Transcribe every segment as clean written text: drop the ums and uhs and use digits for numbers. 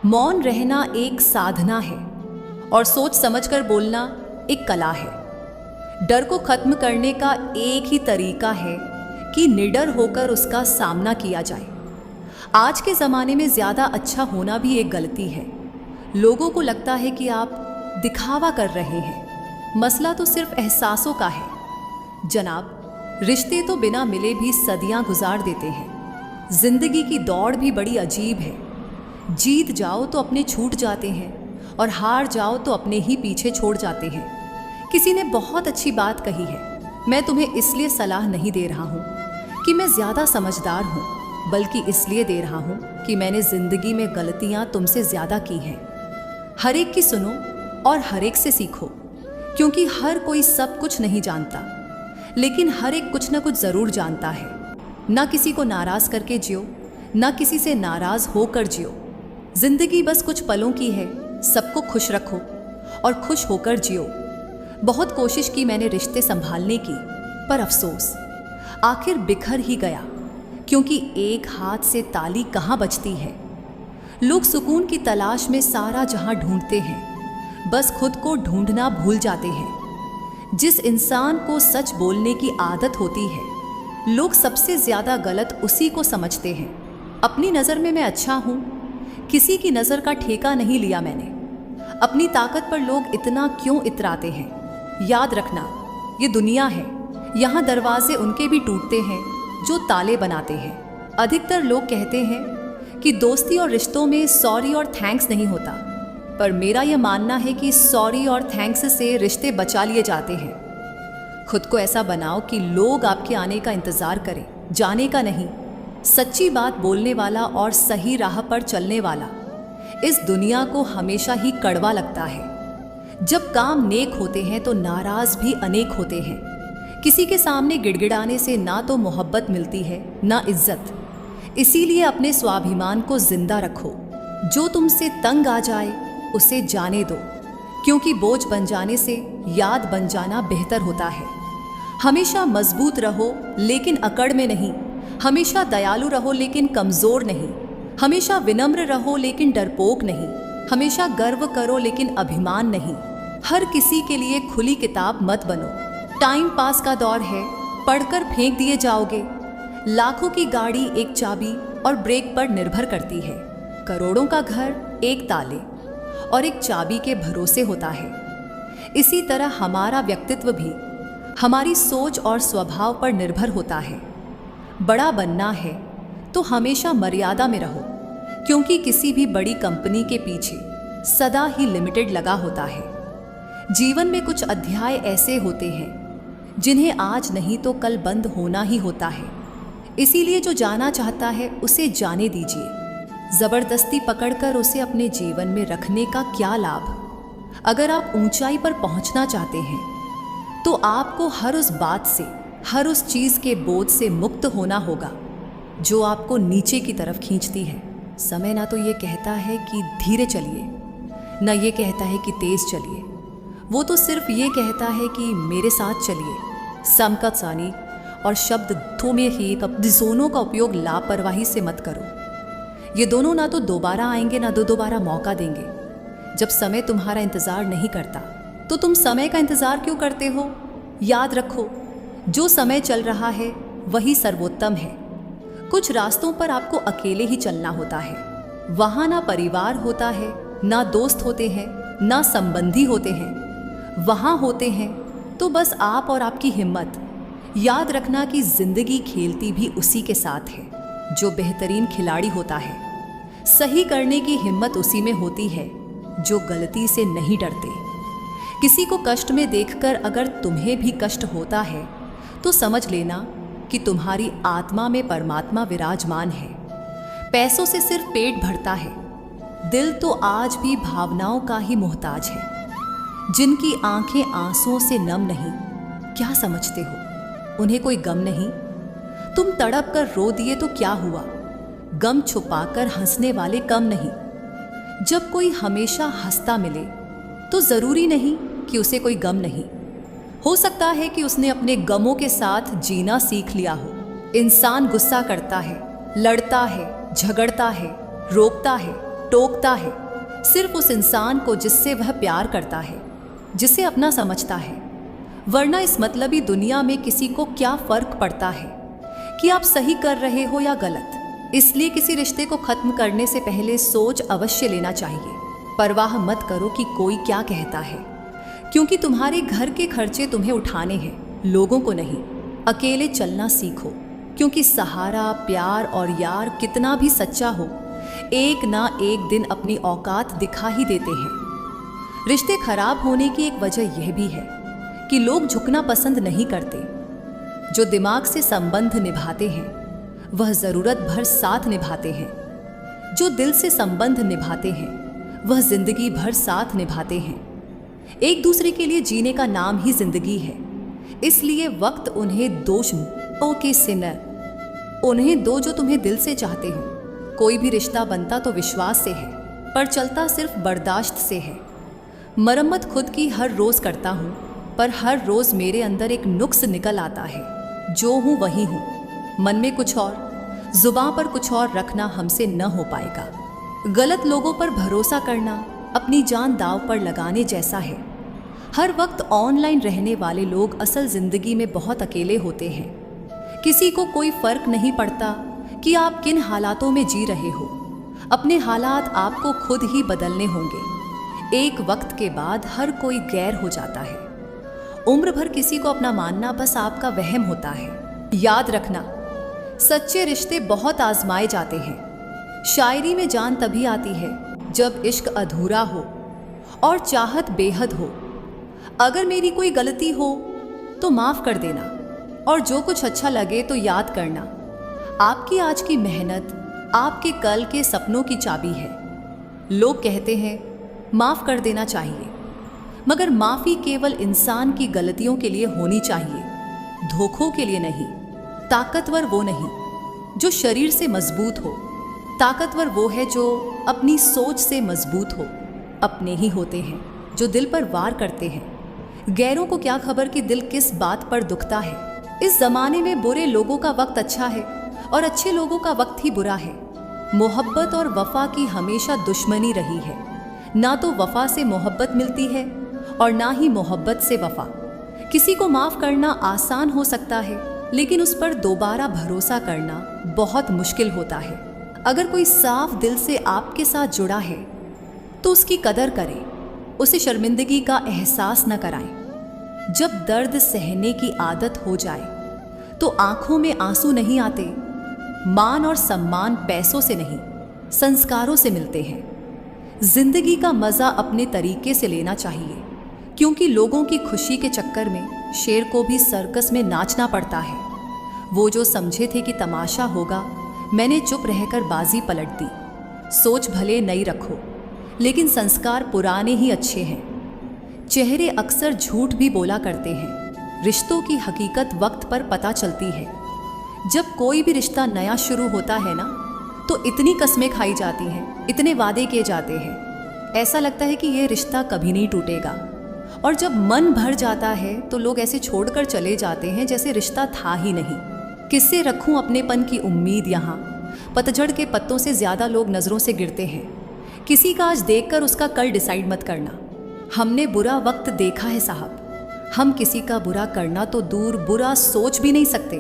मौन रहना एक साधना है और सोच समझकर बोलना एक कला है। डर को खत्म करने का एक ही तरीका है कि निडर होकर उसका सामना किया जाए। आज के ज़माने में ज़्यादा अच्छा होना भी एक गलती है। लोगों को लगता है कि आप दिखावा कर रहे हैं, मसला तो सिर्फ एहसासों का है। जनाब, रिश्ते तो बिना मिले भी सदियां गुजार देते हैं। जिंदगी की दौड़ भी बड़ी अजीब है। जीत जाओ तो अपने छूट जाते हैं और हार जाओ तो अपने ही पीछे छोड़ जाते हैं। किसी ने बहुत अच्छी बात कही है। मैं तुम्हें इसलिए सलाह नहीं दे रहा हूँ कि मैं ज़्यादा समझदार हूँ, बल्कि इसलिए दे रहा हूँ कि मैंने ज़िंदगी में गलतियाँ तुमसे ज़्यादा की हैं। हर एक की सुनो और हर एक से सीखो, क्योंकि हर कोई सब कुछ नहीं जानता, लेकिन हर एक कुछ न कुछ ज़रूर जानता है। ना किसी को नाराज़ करके जियो, ना किसी से नाराज़ होकर जियो। जिंदगी बस कुछ पलों की है। सबको खुश रखो और खुश होकर जियो। बहुत कोशिश की मैंने रिश्ते संभालने की, पर अफसोस आखिर बिखर ही गया, क्योंकि एक हाथ से ताली कहाँ बजती है। लोग सुकून की तलाश में सारा जहां ढूंढते हैं, बस खुद को ढूंढना भूल जाते हैं। जिस इंसान को सच बोलने की आदत होती है, लोग सबसे ज़्यादा गलत उसी को समझते हैं। अपनी नज़र में मैं अच्छा हूँ, किसी की नज़र का ठेका नहीं लिया मैंने। अपनी ताकत पर लोग इतना क्यों इतराते हैं? याद रखना, ये दुनिया है, यहाँ दरवाजे उनके भी टूटते हैं जो ताले बनाते हैं। अधिकतर लोग कहते हैं कि दोस्ती और रिश्तों में सॉरी और थैंक्स नहीं होता, पर मेरा यह मानना है कि सॉरी और थैंक्स से रिश्ते बचा लिए जाते हैं। खुद को ऐसा बनाओ कि लोग आपके आने का इंतज़ार करें, जाने का नहीं। सच्ची बात बोलने वाला और सही राह पर चलने वाला इस दुनिया को हमेशा ही कड़वा लगता है। जब काम नेक होते हैं तो नाराज भी अनेक होते हैं। किसी के सामने गिड़गिड़ाने से ना तो मोहब्बत मिलती है, ना इज्जत। इसीलिए अपने स्वाभिमान को जिंदा रखो। जो तुमसे तंग आ जाए उसे जाने दो, क्योंकि बोझ बन जाने से याद बन जाना बेहतर होता है। हमेशा मजबूत रहो लेकिन अकड़ में नहीं। हमेशा दयालु रहो लेकिन कमज़ोर नहीं। हमेशा विनम्र रहो लेकिन डरपोक नहीं। हमेशा गर्व करो लेकिन अभिमान नहीं। हर किसी के लिए खुली किताब मत बनो। टाइम पास का दौर है, पढ़कर फेंक दिए जाओगे। लाखों की गाड़ी एक चाबी और ब्रेक पर निर्भर करती है। करोड़ों का घर एक ताले और एक चाबी के भरोसे होता है। इसी तरह हमारा व्यक्तित्व भी हमारी सोच और स्वभाव पर निर्भर होता है। बड़ा बनना है तो हमेशा मर्यादा में रहो, क्योंकि किसी भी बड़ी कंपनी के पीछे सदा ही लिमिटेड लगा होता है। जीवन में कुछ अध्याय ऐसे होते हैं जिन्हें आज नहीं तो कल बंद होना ही होता है। इसीलिए जो जाना चाहता है उसे जाने दीजिए। ज़बरदस्ती पकड़कर उसे अपने जीवन में रखने का क्या लाभ? अगर आप ऊंचाई पर पहुंचना चाहते हैं तो आपको हर उस बात से, हर उस चीज़ के बोझ से मुक्त होना होगा जो आपको नीचे की तरफ खींचती है। समय ना तो ये कहता है कि धीरे चलिए, ना ये कहता है कि तेज़ चलिए। वो तो सिर्फ ये कहता है कि मेरे साथ चलिए। समकत सानी और शब्द धो में ही दोनों का उपयोग लापरवाही से मत करो। ये दोनों ना तो दोबारा आएंगे, ना दोबारा मौका देंगे। जब समय तुम्हारा इंतज़ार नहीं करता तो तुम समय का इंतज़ार क्यों करते हो? याद रखो, जो समय चल रहा है वही सर्वोत्तम है। कुछ रास्तों पर आपको अकेले ही चलना होता है। वहाँ ना परिवार होता है, ना दोस्त होते हैं, ना संबंधी होते हैं। वहाँ होते हैं तो बस आप और आपकी हिम्मत। याद रखना कि जिंदगी खेलती भी उसी के साथ है जो बेहतरीन खिलाड़ी होता है। सही करने की हिम्मत उसी में होती है जो गलती से नहीं डरते। किसी को कष्ट में देखकर अगर तुम्हें भी कष्ट होता है तो समझ लेना कि तुम्हारी आत्मा में परमात्मा विराजमान है। पैसों से सिर्फ पेट भरता है, दिल तो आज भी भावनाओं का ही मोहताज है। जिनकी आंखें आंसुओं से नम नहीं, क्या समझते हो उन्हें कोई गम नहीं? तुम तड़प कर रो दिए तो क्या हुआ? गम छुपाकर हंसने वाले कम नहीं। जब कोई हमेशा हंसता मिले तो जरूरी नहीं कि उसे कोई गम नहीं। हो सकता है कि उसने अपने गमों के साथ जीना सीख लिया हो। इंसान गुस्सा करता है, लड़ता है, झगड़ता है, रोकता है, टोकता है सिर्फ उस इंसान को जिससे वह प्यार करता है, जिसे अपना समझता है। वरना इस मतलबी दुनिया में किसी को क्या फर्क पड़ता है कि आप सही कर रहे हो या गलत। इसलिए किसी रिश्ते को खत्म करने से पहले सोच अवश्य लेना चाहिए। परवाह मत करो कि कोई क्या कहता है, क्योंकि तुम्हारे घर के खर्चे तुम्हें उठाने हैं, लोगों को नहीं। अकेले चलना सीखो, क्योंकि सहारा, प्यार और यार कितना भी सच्चा हो, एक ना एक दिन अपनी औकात दिखा ही देते हैं। रिश्ते खराब होने की एक वजह यह भी है कि लोग झुकना पसंद नहीं करते। जो दिमाग से संबंध निभाते हैं वह ज़रूरत भर साथ निभाते हैं। जो दिल से संबंध निभाते हैं वह जिंदगी भर साथ निभाते हैं। एक दूसरे के लिए जीने का नाम ही जिंदगी है। इसलिए वक्त उन्हें दोष ओके सिनर उन्हें दो जो तुम्हें दिल से चाहते हो। कोई भी रिश्ता बनता तो विश्वास से है, पर चलता सिर्फ बर्दाश्त से है। मरम्मत खुद की हर रोज़ करता हूँ, पर हर रोज़ मेरे अंदर एक नुक्स निकल आता है। जो हूँ वही हूँ, मन में कुछ और, जुबां पर कुछ और रखना हमसे न हो पाएगा। गलत लोगों पर भरोसा करना अपनी जान दांव पर लगाने जैसा है। हर वक्त ऑनलाइन रहने वाले लोग असल ज़िंदगी में बहुत अकेले होते हैं। किसी को कोई फ़र्क नहीं पड़ता कि आप किन हालातों में जी रहे हो। अपने हालात आपको खुद ही बदलने होंगे। एक वक्त के बाद हर कोई गैर हो जाता है। उम्र भर किसी को अपना मानना बस आपका वहम होता है। याद रखना, सच्चे रिश्ते बहुत आजमाए जाते हैं। शायरी में जान तभी आती है जब इश्क अधूरा हो और चाहत बेहद हो। अगर मेरी कोई गलती हो तो माफ़ कर देना, और जो कुछ अच्छा लगे तो याद करना। आपकी आज की मेहनत आपके कल के सपनों की चाबी है। लोग कहते हैं माफ़ कर देना चाहिए, मगर माफ़ी केवल इंसान की गलतियों के लिए होनी चाहिए, धोखों के लिए नहीं। ताकतवर वो नहीं जो शरीर से मजबूत हो, ताकतवर वो है जो अपनी सोच से मजबूत हो। अपने ही होते हैं जो दिल पर वार करते हैं। गैरों को क्या खबर कि दिल किस बात पर दुखता है। इस ज़माने में बुरे लोगों का वक्त अच्छा है और अच्छे लोगों का वक्त ही बुरा है। मोहब्बत और वफा की हमेशा दुश्मनी रही है। ना तो वफा से मोहब्बत मिलती है और ना ही मोहब्बत से वफा। किसी को माफ़ करना आसान हो सकता है, लेकिन उस पर दोबारा भरोसा करना बहुत मुश्किल होता है। अगर कोई साफ दिल से आपके साथ जुड़ा है तो उसकी कदर करें, उसे शर्मिंदगी का एहसास न कराएं। जब दर्द सहने की आदत हो जाए तो आंखों में आंसू नहीं आते। मान और सम्मान पैसों से नहीं, संस्कारों से मिलते हैं। जिंदगी का मज़ा अपने तरीके से लेना चाहिए, क्योंकि लोगों की खुशी के चक्कर में शेर को भी सर्कस में नाचना पड़ता है। वो जो समझे थे कि तमाशा होगा, मैंने चुप रहकर बाजी पलट दी। सोच भले नई रखो, लेकिन संस्कार पुराने ही अच्छे हैं। चेहरे अक्सर झूठ भी बोला करते हैं। रिश्तों की हकीकत वक्त पर पता चलती है। जब कोई भी रिश्ता नया शुरू होता है ना, तो इतनी कस्में खाई जाती हैं, इतने वादे किए जाते हैं, ऐसा लगता है कि ये रिश्ता कभी नहीं टूटेगा। और जब मन भर जाता है तो लोग ऐसे छोड़कर चले जाते हैं जैसे रिश्ता था ही नहीं। किससे रखूं अपनेपन की उम्मीद यहाँ? पतझड़ के पत्तों से ज़्यादा लोग नज़रों से गिरते हैं। किसी का आज देखकर उसका कल डिसाइड मत करना। हमने बुरा वक्त देखा है साहब। हम किसी का बुरा करना तो दूर, बुरा सोच भी नहीं सकते।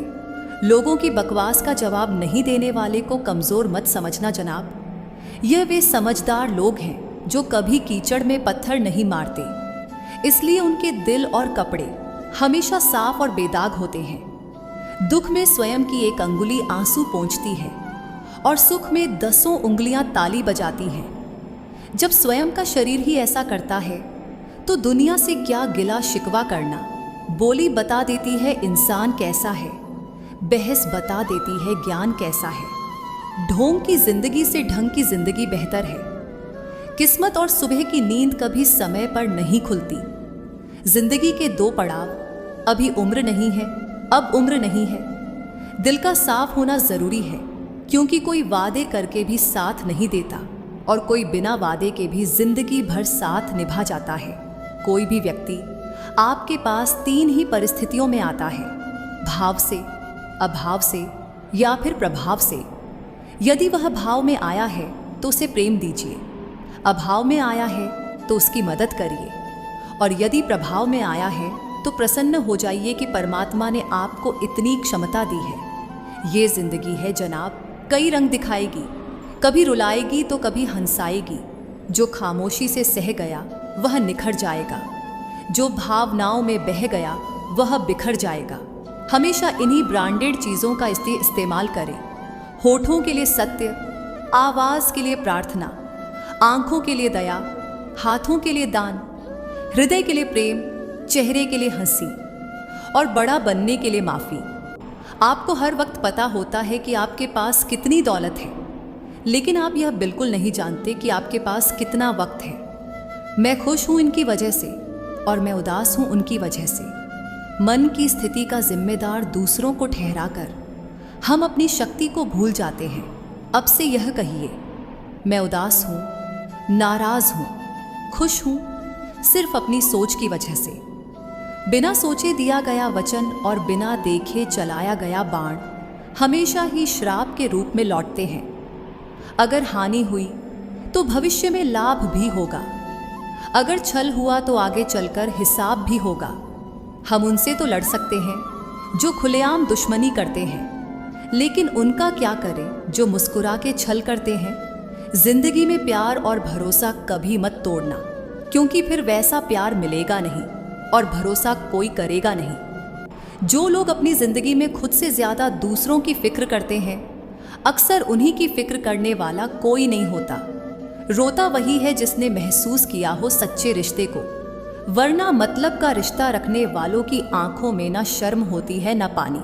लोगों की बकवास का जवाब नहीं देने वाले को कमज़ोर मत समझना जनाब। यह वे समझदार लोग हैं जो कभी कीचड़ में पत्थर नहीं मारते, इसलिए उनके दिल और कपड़े हमेशा साफ और बेदाग होते हैं। दुख में स्वयं की एक अंगुली आंसू पोंछती है और सुख में 10 उंगलियां ताली बजाती हैं। जब स्वयं का शरीर ही ऐसा करता है तो दुनिया से क्या गिला शिकवा करना। बोली बता देती है इंसान कैसा है, बहस बता देती है ज्ञान कैसा है। ढोंग की जिंदगी से ढंग की जिंदगी बेहतर है। किस्मत और सुबह की नींद कभी समय पर नहीं खुलती। जिंदगी के 2 पड़ाव, अभी उम्र नहीं है, अब उम्र नहीं है। दिल का साफ होना जरूरी है, क्योंकि कोई वादे करके भी साथ नहीं देता और कोई बिना वादे के भी जिंदगी भर साथ निभा जाता है। कोई भी व्यक्ति आपके पास 3 ही परिस्थितियों में आता है, भाव से, अभाव से या फिर प्रभाव से। यदि वह भाव में आया है तो उसे प्रेम दीजिए, अभाव में आया है तो उसकी मदद करिए, और यदि प्रभाव में आया है तो प्रसन्न हो जाइए कि परमात्मा ने आपको इतनी क्षमता दी है। ये जिंदगी है जनाब, कई रंग दिखाएगी, कभी रुलाएगी तो कभी हंसाएगी। जो खामोशी से सह गया वह निखर जाएगा, जो भावनाओं में बह गया वह बिखर जाएगा। हमेशा इन्हीं ब्रांडेड चीज़ों का इस्तेमाल करें। होठों के लिए सत्य, आवाज़ के लिए प्रार्थना, आंखों के लिए दया, हाथों के लिए दान, हृदय के लिए प्रेम, चेहरे के लिए हंसी और बड़ा बनने के लिए माफ़ी। आपको हर वक्त पता होता है कि आपके पास कितनी दौलत है, लेकिन आप यह बिल्कुल नहीं जानते कि आपके पास कितना वक्त है। मैं खुश हूँ इनकी वजह से और मैं उदास हूँ उनकी वजह से। मन की स्थिति का जिम्मेदार दूसरों को ठहराकर हम अपनी शक्ति को भूल जाते हैं। अब से यह कहिए, मैं उदास हूँ, नाराज़ हूँ, खुश हूँ, सिर्फ अपनी सोच की वजह से। बिना सोचे दिया गया वचन और बिना देखे चलाया गया बाण हमेशा ही श्राप के रूप में लौटते हैं। अगर हानि हुई तो भविष्य में लाभ भी होगा, अगर छल हुआ तो आगे चलकर हिसाब भी होगा। हम उनसे तो लड़ सकते हैं जो खुलेआम दुश्मनी करते हैं, लेकिन उनका क्या करें जो मुस्कुरा के छल करते हैं। जिंदगी में प्यार और भरोसा कभी मत तोड़ना, क्योंकि फिर वैसा प्यार मिलेगा नहीं और भरोसा कोई करेगा नहीं। जो लोग अपनी जिंदगी में खुद से ज्यादा दूसरों की फिक्र करते हैं, अक्सर उन्हीं की फिक्र करने वाला कोई नहीं होता। रोता वही है जिसने महसूस किया हो सच्चे रिश्ते को, वरना मतलब का रिश्ता रखने वालों की आंखों में ना शर्म होती है ना पानी।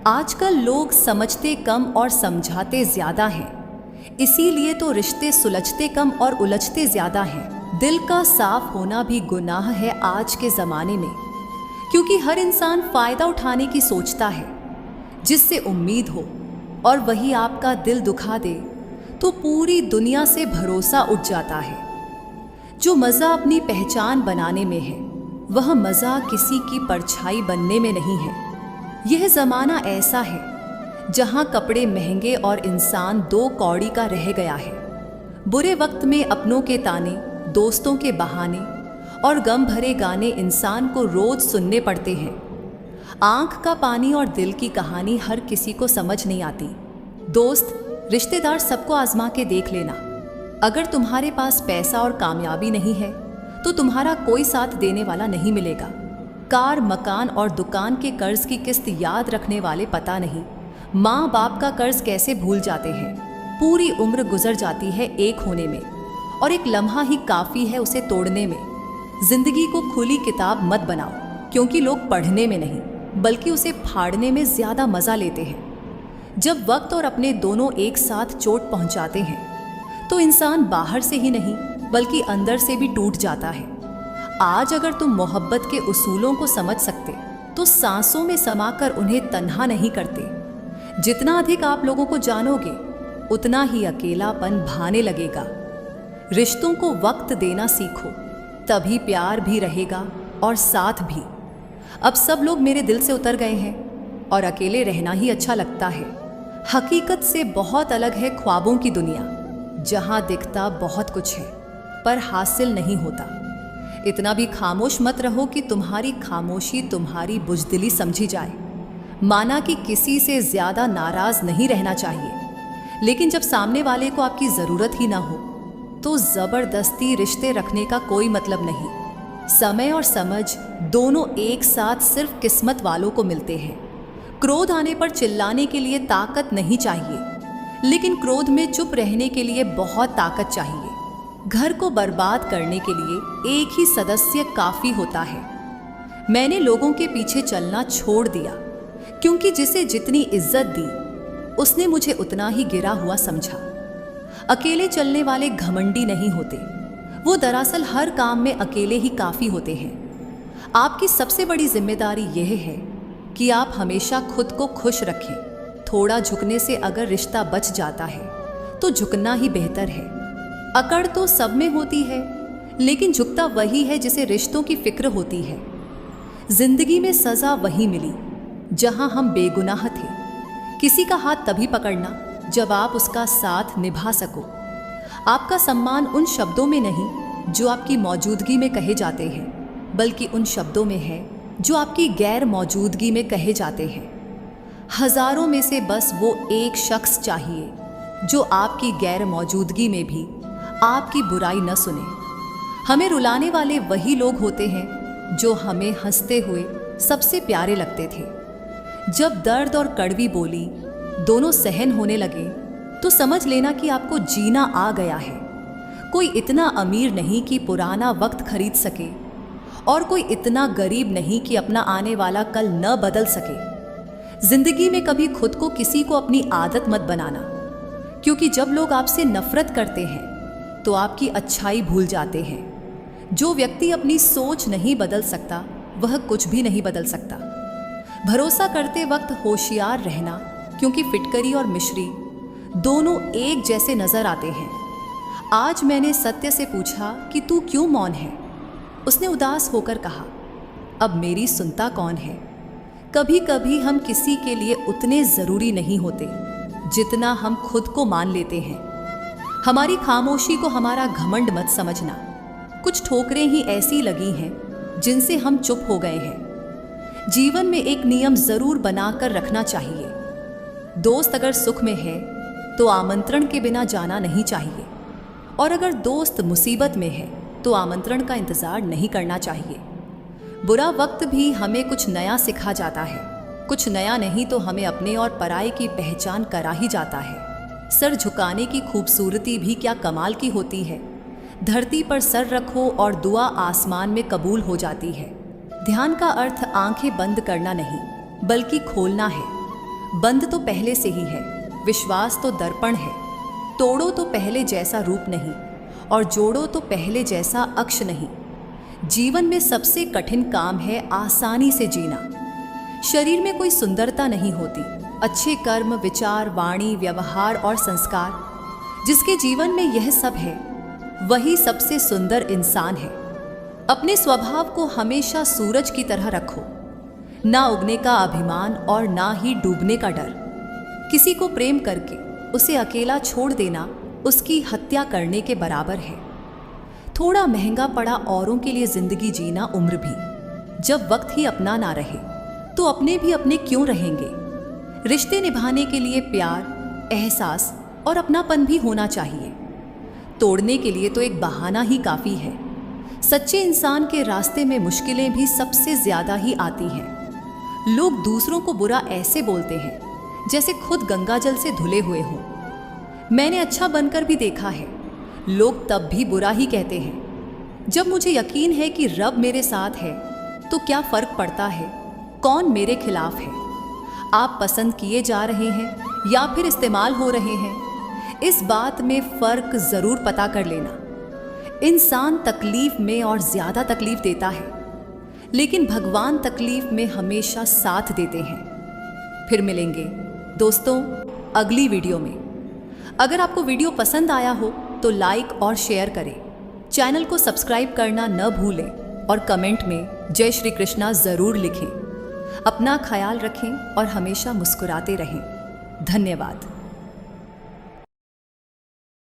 आजकल लोग समझते कम और समझाते ज्यादा हैं, इसीलिए तो रिश्ते सुलझते कम और उलझते ज्यादा हैं। दिल का साफ होना भी गुनाह है आज के ज़माने में, क्योंकि हर इंसान फ़ायदा उठाने की सोचता है, जिससे उम्मीद हो और वही आपका दिल दुखा दे तो पूरी दुनिया से भरोसा उठ जाता है। जो मज़ा अपनी पहचान बनाने में है, वह मज़ा किसी की परछाई बनने में नहीं है। यह ज़माना ऐसा है जहाँ कपड़े महंगे और इंसान दो कौड़ी का रह गया है। बुरे वक्त में अपनों के ताने, दोस्तों के बहाने और गम भरे गाने इंसान को रोज सुनने पड़ते हैं। आँख का पानी और दिल की कहानी हर किसी को समझ नहीं आती। दोस्त, रिश्तेदार सबको आजमा के देख लेना। अगर तुम्हारे पास पैसा और कामयाबी नहीं है तो तुम्हारा कोई साथ देने वाला नहीं मिलेगा। कार, मकान और दुकान के कर्ज की किस्त याद रखने वाले पता नहीं माँ बाप का कर्ज कैसे भूल जाते हैं। पूरी उम्र गुजर जाती है एक होने में और एक लम्हा ही काफ़ी है उसे तोड़ने में। जिंदगी को खुली किताब मत बनाओ, क्योंकि लोग पढ़ने में नहीं बल्कि उसे फाड़ने में ज़्यादा मज़ा लेते हैं। जब वक्त और अपने दोनों एक साथ चोट पहुंचाते हैं तो इंसान बाहर से ही नहीं बल्कि अंदर से भी टूट जाता है। आज अगर तुम मोहब्बत के उसूलों को समझ सकते तो सांसों में समाकर उन्हें तन्हा नहीं करते। जितना अधिक आप लोगों को जानोगे उतना ही अकेलापन भाने लगेगा। रिश्तों को वक्त देना सीखो, तभी प्यार भी रहेगा और साथ भी। अब सब लोग मेरे दिल से उतर गए हैं और अकेले रहना ही अच्छा लगता है। हकीकत से बहुत अलग है ख्वाबों की दुनिया, जहां दिखता बहुत कुछ है पर हासिल नहीं होता। इतना भी खामोश मत रहो कि तुम्हारी खामोशी तुम्हारी बुज़दिली समझी जाए। माना कि किसी से ज़्यादा नाराज़ नहीं रहना चाहिए, लेकिन जब सामने वाले को आपकी ज़रूरत ही ना हो तो ज़बरदस्ती रिश्ते रखने का कोई मतलब नहीं। समय और समझ दोनों एक साथ सिर्फ किस्मत वालों को मिलते हैं। क्रोध आने पर चिल्लाने के लिए ताकत नहीं चाहिए, लेकिन क्रोध में चुप रहने के लिए बहुत ताकत चाहिए। घर को बर्बाद करने के लिए एक ही सदस्य काफ़ी होता है। मैंने लोगों के पीछे चलना छोड़ दिया, क्योंकि जिसे जितनी इज्जत दी उसने मुझे उतना ही गिरा हुआ समझा। अकेले चलने वाले घमंडी नहीं होते, वो दरअसल हर काम में अकेले ही काफ़ी होते हैं। आपकी सबसे बड़ी जिम्मेदारी यह है कि आप हमेशा खुद को खुश रखें। थोड़ा झुकने से अगर रिश्ता बच जाता है तो झुकना ही बेहतर है। अकड़ तो सब में होती है, लेकिन झुकता वही है जिसे रिश्तों की फिक्र होती है। जिंदगी में सज़ा वही मिली जहां हम बेगुनाह थे। किसी का हाथ तभी पकड़ना जब आप उसका साथ निभा सको। आपका सम्मान उन शब्दों में नहीं जो आपकी मौजूदगी में कहे जाते हैं, बल्कि उन शब्दों में है जो आपकी गैर मौजूदगी में कहे जाते हैं। हजारों में से बस वो एक शख्स चाहिए जो आपकी गैर मौजूदगी में भी आपकी बुराई न सुने। हमें रुलाने वाले वही लोग होते हैं जो हमें हंसते हुए सबसे प्यारे लगते थे। जब दर्द और कड़वी बोली दोनों सहन होने लगे तो समझ लेना कि आपको जीना आ गया है। कोई इतना अमीर नहीं कि पुराना वक्त खरीद सके, और कोई इतना गरीब नहीं कि अपना आने वाला कल न बदल सके। जिंदगी में कभी खुद को किसी को अपनी आदत मत बनाना, क्योंकि जब लोग आपसे नफरत करते हैं तो आपकी अच्छाई भूल जाते हैं। जो व्यक्ति अपनी सोच नहीं बदल सकता वह कुछ भी नहीं बदल सकता। भरोसा करते वक्त होशियार रहना, क्योंकि फिटकरी और मिश्री दोनों एक जैसे नजर आते हैं। आज मैंने सत्य से पूछा कि तू क्यों मौन है? उसने उदास होकर कहा, अब मेरी सुनता कौन है? कभी कभी हम किसी के लिए उतने जरूरी नहीं होते जितना हम खुद को मान लेते हैं। हमारी खामोशी को हमारा घमंड मत समझना। कुछ ठोकरें ही ऐसी लगी हैं जिनसे हम चुप हो गए हैं। जीवन में एक नियम जरूर बनाकर रखना चाहिए। दोस्त अगर सुख में है तो आमंत्रण के बिना जाना नहीं चाहिए, और अगर दोस्त मुसीबत में है तो आमंत्रण का इंतजार नहीं करना चाहिए। बुरा वक्त भी हमें कुछ नया सिखा जाता है। कुछ नया नहीं तो हमें अपने और पराये की पहचान करा ही जाता है। सर झुकाने की खूबसूरती भी क्या कमाल की होती है। धरती पर सर रखो और दुआ आसमान में कबूल हो जाती है। ध्यान का अर्थ आंखें बंद करना नहीं बल्कि खोलना है। बंद तो पहले से ही है, विश्वास तो दर्पण है। तोड़ो तो पहले जैसा रूप नहीं, और जोड़ो तो पहले जैसा अक्ष नहीं। जीवन में सबसे कठिन काम है आसानी से जीना। शरीर में कोई सुंदरता नहीं होती। अच्छे कर्म, विचार, वाणी, व्यवहार और संस्कार, जिसके जीवन में यह सब है वही सबसे सुंदर इंसान है। अपने स्वभाव को हमेशा सूरज की तरह रखो। ना उगने का अभिमान और ना ही डूबने का डर। किसी को प्रेम करके उसे अकेला छोड़ देना उसकी हत्या करने के बराबर है। थोड़ा महंगा पड़ा औरों के लिए जिंदगी जीना उम्र भी। जब वक्त ही अपना ना रहे तो अपने भी अपने क्यों रहेंगे? रिश्ते निभाने के लिए प्यार, एहसास और अपनापन भी होना चाहिए। तोड़ने के लिए तो एक बहाना ही काफ़ी है। सच्चे इंसान के रास्ते में मुश्किलें भी सबसे ज़्यादा ही आती हैं। लोग दूसरों को बुरा ऐसे बोलते हैं जैसे खुद गंगाजल से धुले हुए हों। मैंने अच्छा बनकर भी देखा है, लोग तब भी बुरा ही कहते हैं। जब मुझे यकीन है कि रब मेरे साथ है तो क्या फ़र्क पड़ता है कौन मेरे खिलाफ है। आप पसंद किए जा रहे हैं या फिर इस्तेमाल हो रहे हैं, इस बात में फ़र्क ज़रूर पता कर लेना। इंसान तकलीफ़ में और ज़्यादा तकलीफ़ देता है, लेकिन भगवान तकलीफ़ में हमेशा साथ देते हैं। फिर मिलेंगे दोस्तों अगली वीडियो में। अगर आपको वीडियो पसंद आया हो तो लाइक और शेयर करें। चैनल को सब्सक्राइब करना न भूलें और कमेंट में जय श्री कृष्णा ज़रूर लिखें। अपना ख्याल रखें और हमेशा मुस्कुराते रहें। धन्यवाद।